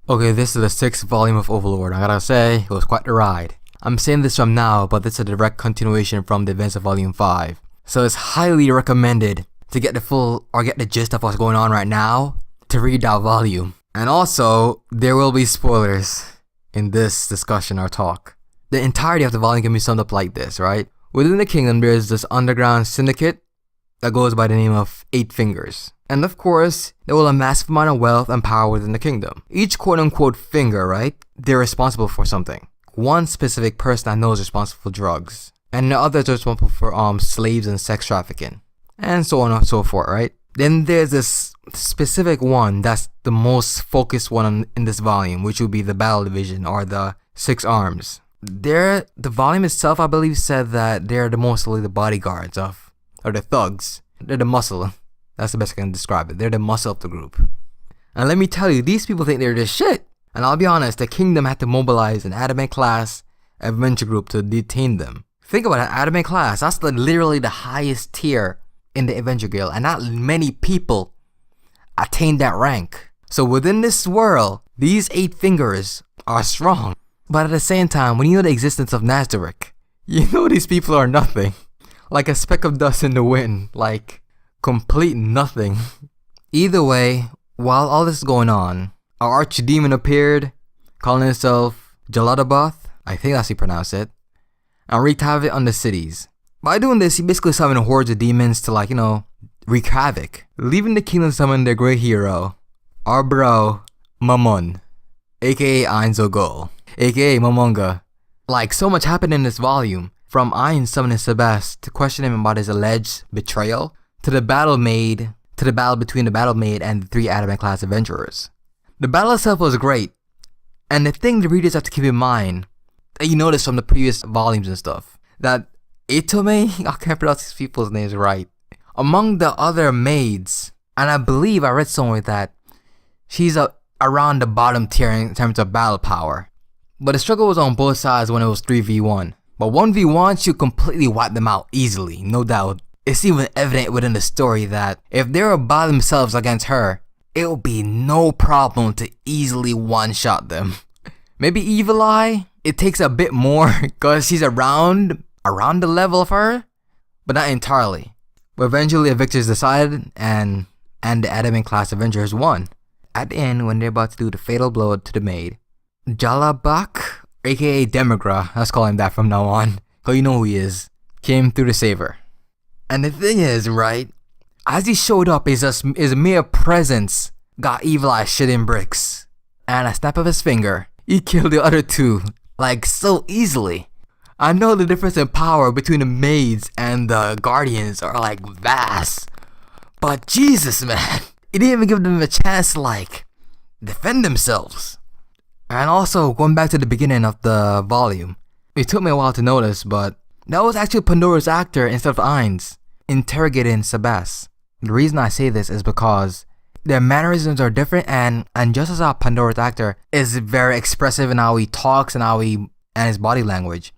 Okay, this is the 6th volume of Overlord. I gotta say, it was quite the ride. I'm saying this from now, but this is a direct continuation from the events of Volume 5. So it's highly recommended to get the full, or get the gist of what's going on right now, to read that volume. And also, there will be spoilers in this discussion or talk. The entirety of the volume can be summed up like this, right? Within the kingdom, there's this underground syndicate that goes by the name of 8 Fingers. And of course, they will have a massive amount of wealth and power within the kingdom. Each quote-unquote finger, right? They're responsible for something. One specific person I know is responsible for drugs. And the others are responsible for slaves and sex trafficking. And so on and so forth, right? Then there's this specific one that's the most focused one in this volume, which would be the Battle Division or the 6 Arms. The volume itself, I believe, said that they're mostly the bodyguards of, or the thugs. They're the muscle. That's the best I can describe it. They're the muscle of the group. And let me tell you, these people think they're the shit. And I'll be honest, the kingdom had to mobilize an adamant class adventure group to detain them. Think about it, adamant class. That's literally the highest tier in the adventure guild. And not many people attain that rank. So within this world, these 8 fingers are strong. But at the same time, when you know the existence of Nazarick, you know these people are nothing. Like a speck of dust in the wind. Like complete nothing. Either way, while all this is going on, our archdemon appeared, calling himself Jaladabath, I think that's how you pronounce it, and wreaked havoc on the cities. By doing this, he basically summoned hordes of demons to wreak havoc, leaving the kingdom to summon their great hero, our bro, Mamon, aka Ainzogol, aka Momonga. Like, so much happened in this volume, from Ain summoning Sebas to question him about his alleged betrayal, to the battle between the Battle Maid and the 3 adamant class adventurers. The battle itself was great, and the thing the readers have to keep in mind, that you notice from the previous volumes and stuff, that Itome, I can't pronounce these people's names right, among the other maids, and I believe I read somewhere that she's around the bottom tier in terms of battle power. But the struggle was on both sides when it was 3v1. But 1v1, she completely wiped them out easily, no doubt. It's even evident within the story that if they were by themselves against her, it would be no problem to easily one-shot them. Maybe Evil Eye, it takes a bit more because she's around the level of her, but not entirely. But eventually a victor is decided and the adamant class Avengers won. At the end, when they're about to do the fatal blow to the maid, Jalabak, aka Demigra, let's call him that from now on, because you know who he is, came through to save her. And the thing is, right, as he showed up, his mere presence got Evil Eye shit in bricks. And a snap of his finger, he killed the other 2, like so easily. I know the difference in power between the maids and the guardians are like vast. But Jesus, man, he didn't even give them a chance to defend themselves. And also, going back to the beginning of the volume, it took me a while to notice, but that was actually Pandora's actor instead of Ainz interrogating Sebas. The reason I say this is because their mannerisms are different, and just as how Pandora's actor is very expressive in how he talks and his body language,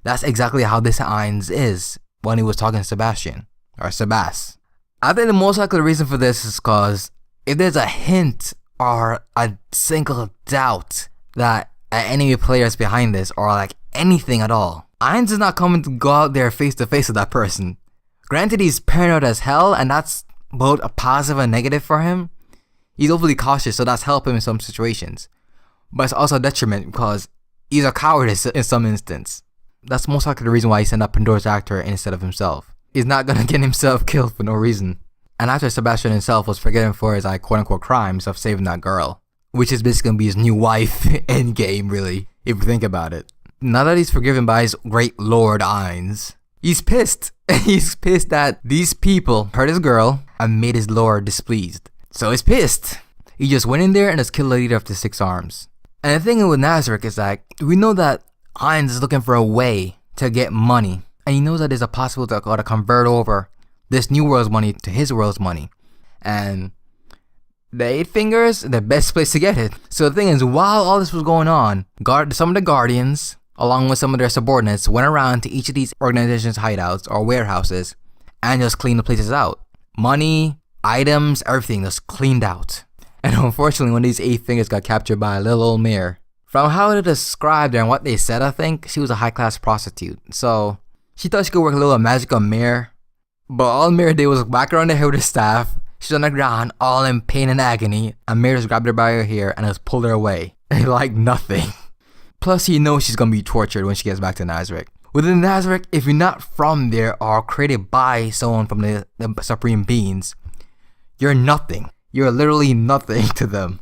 that's exactly how this Ainz is when he was talking to Sebastian, or Sebas. I think the most likely reason for this is because if there's a hint or a single doubt that an enemy player is behind this, or anything at all, Ainz is not coming to go out there face to face with that person. Granted, he's paranoid as hell, and that's both a positive and negative for him. He's overly cautious, so that's helped him in some situations. But it's also a detriment because he's a coward in some instance. That's most likely the reason why he sent up Pandora's actor instead of himself. He's not gonna get himself killed for no reason. And after Sebastian himself was forgiven for his quote-unquote crimes of saving that girl, which is basically gonna be his new wife endgame, really, if you think about it. Now that he's forgiven by his great Lord Ainz, he's pissed. He's pissed that these people hurt his girl and made his lord displeased. So he's pissed. He just went in there and just killed the leader of the 6 Arms. And the thing with Nazarick is we know that Ainz is looking for a way to get money. And he knows that there's a possibility to convert over this new world's money to his world's money. And the 8 Fingers, the best place to get it. So the thing is, while all this was going on, some of the guardians, along with some of their subordinates, went around to each of these organizations' hideouts or warehouses and just cleaned the places out. Money, items, everything just cleaned out. And unfortunately, one of these 8 fingers got captured by a little old mare. From how they described her and what they said, I think, she was a high-class prostitute. So, she thought she could work a little magic on Mare. But all Mare did was whack her on the head with her staff. She's on the ground, all in pain and agony. And Mare just grabbed her by her hair and just pulled her away. Like nothing. Plus, you know she's gonna be tortured when she gets back to Nazarick. Within Nazarick, if you're not from there or created by someone from the Supreme Beings, you're nothing. You're literally nothing to them.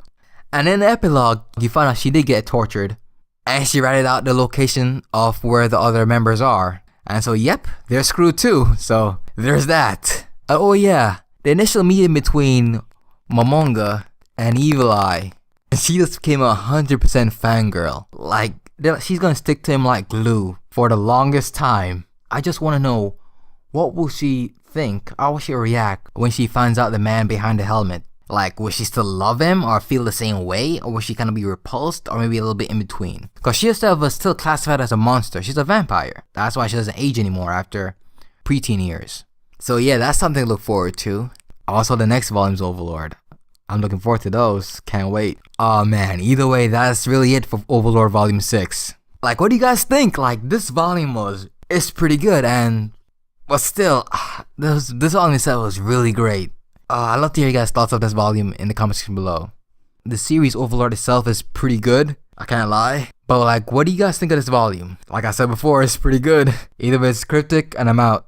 And in the epilogue, you find out she did get tortured. And she ratted out the location of where the other members are. And so, yep, they're screwed too. So, there's that. Oh yeah, the initial meeting between Momonga and Evil Eye. She just became 100% fangirl. Like, she's gonna stick to him like glue for the longest time. I just wanna know, what will she think? How will she react when she finds out the man behind the helmet? Like, will she still love him or feel the same way? Or will she kind of be repulsed or maybe a little bit in between? Because she herself was still classified as a monster. She's a vampire. That's why she doesn't age anymore after preteen years. So yeah, that's something to look forward to. Also, the next volume's Overlord. I'm looking forward to those. Can't wait. Oh man, either way, that's really it for Overlord Volume 6. Like, what do you guys think? Like, this volume it's pretty good, but still, this volume itself was really great. I'd love to hear you guys' thoughts of this volume in the comment section below. The series Overlord itself is pretty good, I can't lie. But like, what do you guys think of this volume? Like I said before, it's pretty good. Either way, it's cryptic, and I'm out.